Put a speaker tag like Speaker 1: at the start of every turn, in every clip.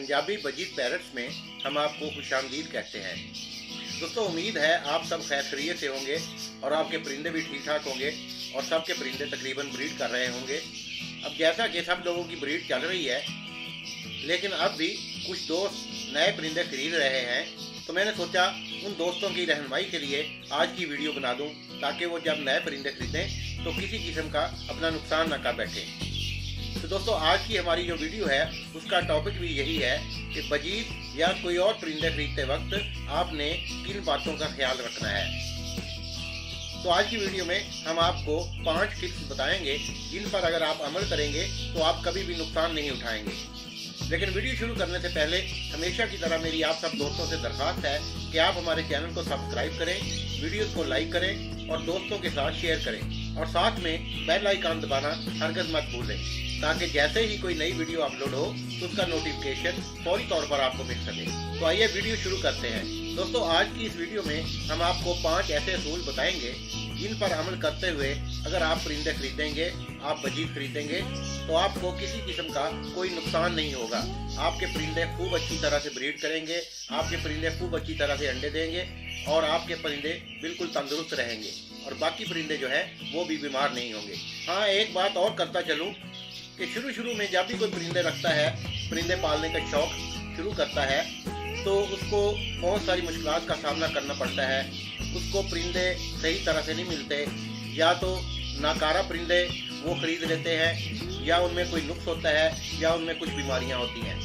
Speaker 1: Punjabi बजीत parrots में हम आपको खुशामदीद कहते हैं। दोस्तों, उम्मीद है आप सब खैर खैरियत से होंगे और आपके परिंदे भी ठीक ठाक होंगे और सबके परिंदे तकरीबन ब्रीड कर रहे होंगे। अब जैसा कि सब लोगों की ब्रीड चल रही है, लेकिन अब भी कुछ दोस्त नए परिंदे खरीद रहे हैं, तो मैंने सोचा उन दोस्तों की रहनुमाई के लिए आज की वीडियो बना दूं, ताकि वो जब नए परिंदे खरीदें तो किसी किस्म का अपना नुकसान न कर बैठें। तो दोस्तों, आज की हमारी जो वीडियो है उसका टॉपिक भी यही है कि बजीत या कोई और परिंदे खरीदते वक्त आपने किन बातों का ख्याल रखना है। तो आज की वीडियो में हम आपको 5 टिप्स बताएंगे जिन पर अगर आप अमल करेंगे तो आप कभी भी नुकसान नहीं उठाएंगे। लेकिन वीडियो शुरू करने से पहले हमेशा की तरह मेरी आप सब दोस्तों से दरख्वास्त है कि आप हमारे चैनल को सब्सक्राइब करें, वीडियोस को लाइक करें और दोस्तों के साथ शेयर करें और साथ में बेल आइकन दबाना हरगिज़ मत भूलें, ताकि जैसे ही कोई नई वीडियो अपलोड हो तो उसका नोटिफिकेशन फौरी तौर पर आपको मिल सके। तो आइए वीडियो शुरू करते हैं। दोस्तों, आज की इस वीडियो में हम आपको 5 ऐसे असूल बताएंगे जिन पर अमल करते हुए अगर आप परिंदे खरीदेंगे, आप बजीत खरीदेंगे, तो आपको किसी किस्म का कोई नुकसान नहीं होगा। आपके परिंदे खूब अच्छी तरह से ब्रीड करेंगे, आपके परिंदे खूब अच्छी तरह से अंडे देंगे और आपके परिंदे बिल्कुल तंदुरुस्त रहेंगे और बाकी परिंदे जो है वो भी बीमार नहीं होंगे। हाँ, एक बात और करता चलूँ कि शुरू में जब भी कोई परिंदे रखता है, परिंदे पालने का शौक शुरू करता है, तो उसको बहुत सारी मुश्किलात का सामना करना पड़ता है। उसको परिंदे सही तरह से नहीं मिलते, या तो नाकारा परिंदे वो खरीद लेते हैं, या उनमें कोई नुक्स होता है, या उनमें कुछ बीमारियां होती हैं।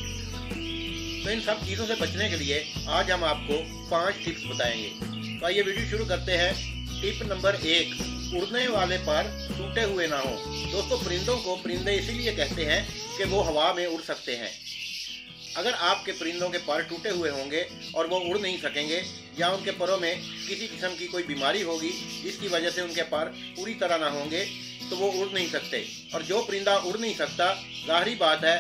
Speaker 1: तो इन सब चीज़ों से बचने के लिए आज हम आपको 5 टिप्स बताएंगे। तो आइए वीडियो शुरू करते हैं। टिप नंबर 1, उड़ने वाले पर टूटे हुए ना हो। दोस्तों, परिंदों को परिंदे इसीलिए कहते हैं कि वो हवा में उड़ सकते हैं। अगर आपके परिंदों के पर टूटे हुए होंगे और वो उड़ नहीं सकेंगे, या उनके परों में किसी किस्म की कोई बीमारी होगी जिसकी वजह से उनके पर पूरी तरह ना होंगे, तो वो उड़ नहीं सकते। और जो परिंदा उड़ नहीं सकता, जाहिर बात है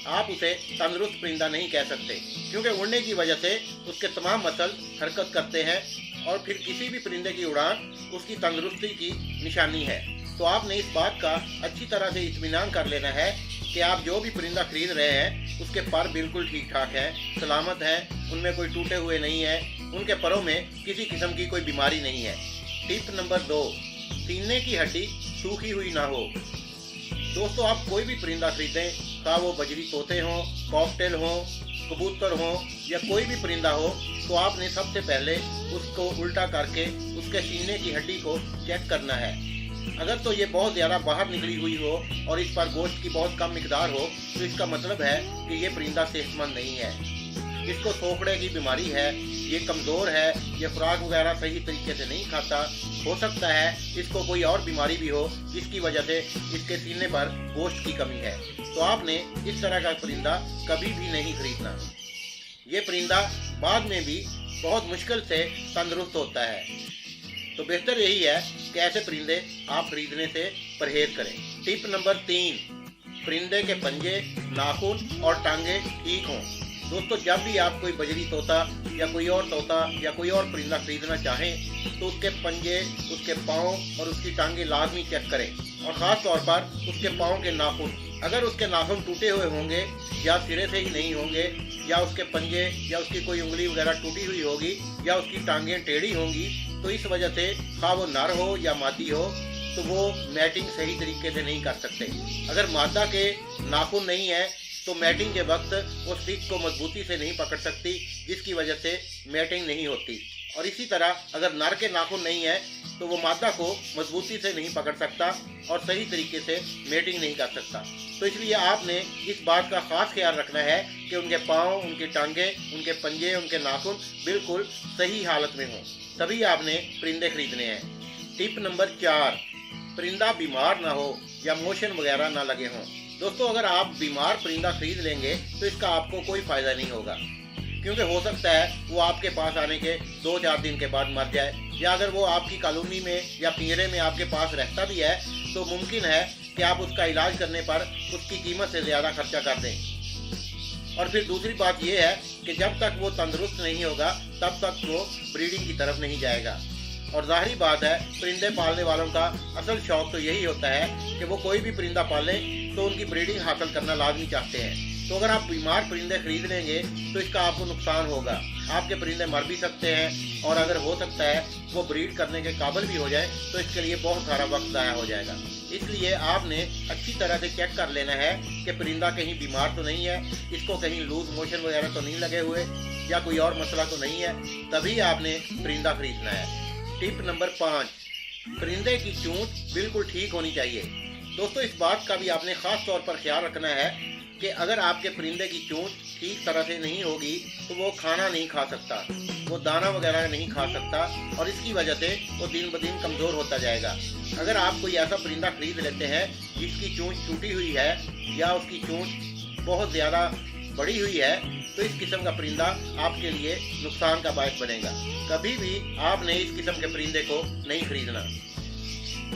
Speaker 1: आप उसे तंदुरुस्त परिंदा नहीं कह सकते, क्योंकि उड़ने की वजह से उसके तमाम मसल हरकत करते हैं और फिर किसी भी परिंदे की उड़ान उसकी तंदुरुस्ती की निशानी है। तो आपने इस बात का अच्छी तरह से इत्मीनान कर लेना है कि आप जो भी परिंदा खरीद रहे हैं उसके पर बिल्कुल ठीक ठाक है, सलामत है, उनमें कोई टूटे हुए नहीं है, उनके परों में किसी किस्म की कोई बीमारी नहीं है। टिप नंबर 2, सीने की हड्डी सूखी हुई ना हो। दोस्तों, आप कोई भी परिंदा खरीदें, चाहे वो बजरी तोते हों, कॉकटेल हों, कबूतर हों या कोई भी परिंदा हो, तो आपने सबसे पहले उसको उल्टा करके उसके सीने की हड्डी को चेक करना है। अगर तो ये बहुत ज़्यादा बाहर निकली हुई हो और इस पर गोश्त की बहुत कम मिकदार हो, तो इसका मतलब है कि ये परिंदा सेहतमंद नहीं है, इसको सोखड़े की बीमारी है, ये कमज़ोर है, ये खुराक वगैरह सही तरीके से नहीं खाता। हो सकता है इसको कोई और बीमारी भी हो जिसकी वजह से इसके सीने पर गोश्त की कमी है। तो आपने इस तरह का परिंदा कभी भी नहीं खरीदना। ये परिंदा बाद में भी बहुत मुश्किल से तंदुरुस्त होता है। तो बेहतर यही है कि ऐसे परिंदे आप खरीदने से परहेज करें। टिप नंबर 3, परिंदे के पंजे, नाखून और टांगे ठीक हों। दोस्तों, जब भी आप कोई बजरी तोता या कोई और तोता या कोई और परिंदा खरीदना चाहें, तो उसके पंजे, उसके पाँव और उसकी टांगे लाजमी चेक करें, और ख़ास तौर पर उसके पाँव के नाखून। अगर उसके नाखून टूटे हुए होंगे या सिरे से ही नहीं होंगे, या उसके पंजे या उसकी कोई उंगली वगैरह टूटी हुई होगी, या उसकी टांगें टेढ़ी होंगी, तो इस वजह से खा वो नर हो या मादी हो, तो वो मैटिंग सही तरीके से नहीं कर सकते। अगर मादा के नाखून नहीं है तो मैटिंग के वक्त वो स्टिक को मजबूती से नहीं पकड़ सकती, जिसकी वजह से मैटिंग नहीं होती। और इसी तरह अगर नर के नाखून नहीं है तो वो मादा को मजबूती से नहीं पकड़ सकता और सही तरीके से मैटिंग नहीं कर सकता। तो इसलिए आपने इस बात का खास ख्याल रखना है कि उनके पाँव, उनकी टांगें, उनके पंजे, उनके नाखून बिल्कुल सही हालत में हों, तभी आपने परिंदे खरीदने हैं। टिप नंबर 4, परिंदा बीमार ना हो या मोशन वगैरह ना लगे हों। दोस्तों, अगर आप बीमार परिंदा खरीद लेंगे तो इसका आपको कोई फ़ायदा नहीं होगा, क्योंकि हो सकता है वो आपके पास आने के 2-4 दिन के बाद मर जाए, या अगर वो आपकी कॉलोनी में या पिंजरे में आपके पास रहता भी है तो मुमकिन है कि आप उसका इलाज करने पर उसकी कीमत से ज़्यादा खर्चा कर दें। और फिर दूसरी बात यह है कि जब तक वो तंदुरुस्त नहीं होगा तब तक वो ब्रीडिंग की तरफ नहीं जाएगा। और जाहिर बात है, परिंदे पालने वालों का असल शौक तो यही होता है कि वो कोई भी परिंदा पालें तो उनकी ब्रीडिंग हासिल करना लाजमी चाहते हैं। तो अगर आप बीमार परिंदे खरीद लेंगे तो इसका आपको नुकसान होगा। आपके परिंदे मर भी सकते हैं और अगर हो सकता है वो ब्रीड करने के काबिल भी हो जाए तो इसके लिए बहुत सारा वक्त ज़ाया हो जाएगा। इसलिए आपने अच्छी तरह से चेक कर लेना है कि परिंदा कहीं बीमार तो नहीं है, इसको कहीं लूज मोशन वगैरह तो नहीं लगे हुए या कोई और मसला तो नहीं है, तभी आपने परिंदा खरीदना है। टिप नंबर 5, परिंदे की चोंच बिल्कुल ठीक होनी चाहिए। दोस्तों इस बात का भी आपने ख़ास तौर पर ख्याल रखना है कि अगर आपके परिंदे की चोंच ठीक तरह से नहीं होगी तो वो खाना नहीं खा सकता, वो दाना वगैरह नहीं खा सकता और इसकी वजह से वो दिन ब दिन कमज़ोर होता जाएगा। अगर आप कोई ऐसा परिंदा खरीद लेते हैं जिसकी चोंच टूटी हुई है या उसकी चोंच बहुत ज़्यादा बड़ी हुई है तो इस किस्म का परिंदा आपके लिए नुकसान का बायस बनेगा। कभी भी आपने इस किस्म के परिंदे को नहीं खरीदना।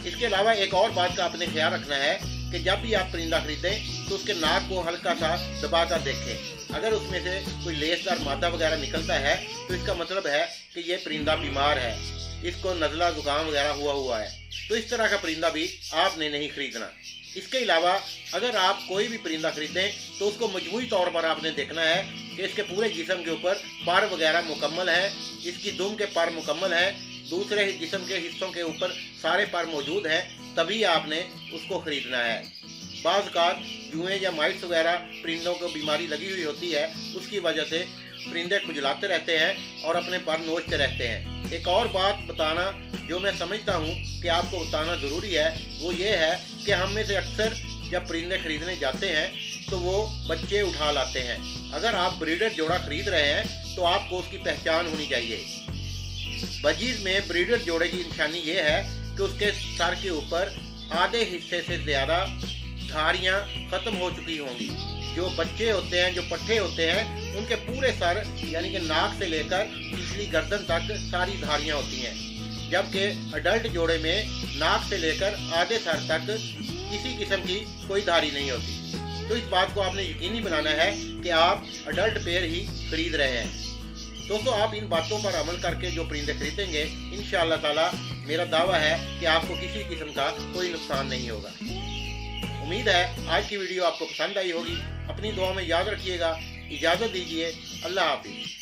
Speaker 1: इसके अलावा एक और बात का आपने ख्याल रखना है कि जब भी आप परिंदा खरीदें तो उसके नाक को हल्का सा दबा कर देखें। अगर उसमें से कोई लेसदार मादा वगैरह निकलता है तो इसका मतलब है कि ये परिंदा बीमार है, इसको नज़ला जुकाम वगैरह हुआ है। तो इस तरह का परिंदा भी आपने नहीं खरीदना। इसके अलावा अगर आप कोई भी परिंदा खरीदें तो उसको मजमूई तौर पर आपने देखना है कि इसके पूरे जिस्म के ऊपर पर वगैरह मुकम्मल है, इसकी दुम के पर मुकम्मल हैं, दूसरे जिस्म के हिस्सों के ऊपर सारे पर मौजूद हैं, तभी आपने उसको ख़रीदना है। बाज़ औक़ात जुएँ या माइट्स वगैरह परिंदों को बीमारी लगी हुई होती है, उसकी वजह से परिंदे खुजलाते रहते हैं और अपने पर नोचते रहते हैं। एक और बात बताना जो मैं समझता हूँ कि आपको बताना ज़रूरी है वो ये है कि हम में से अक्सर जब परिंदे खरीदने जाते हैं तो वो बच्चे उठा लाते हैं। अगर आप ब्रीडर जोड़ा खरीद रहे हैं तो आपको उसकी पहचान होनी चाहिए। बजीज में ब्रीडर जोड़े की निशानी ये है कि उसके सर के ऊपर आधे हिस्से से ज़्यादा धारियाँ ख़त्म हो चुकी होंगी। जो बच्चे होते हैं, जो पट्ठे होते हैं, उनके पूरे सर यानी कि नाक से लेकर पिछली गर्दन तक सारी धारियाँ होती हैं, जबकि अडल्ट जोड़े में नाक से लेकर आधे सर तक किसी किस्म की कोई धारी नहीं होती। तो इस बात को आपने यकीनी बनाना है कि आप अडल्ट पेयर ही खरीद रहे हैं। दोस्तों आप इन बातों पर अमल करके जो परिंदे खरीदेंगे इंशाअल्लाह ताला मेरा दावा है कि आपको किसी किस्म का कोई नुकसान नहीं होगा। उम्मीद है आज की वीडियो आपको पसंद आई होगी। अपनी दुआ में याद रखिएगा। इजाज़त दीजिए। अल्लाह हाफिज़।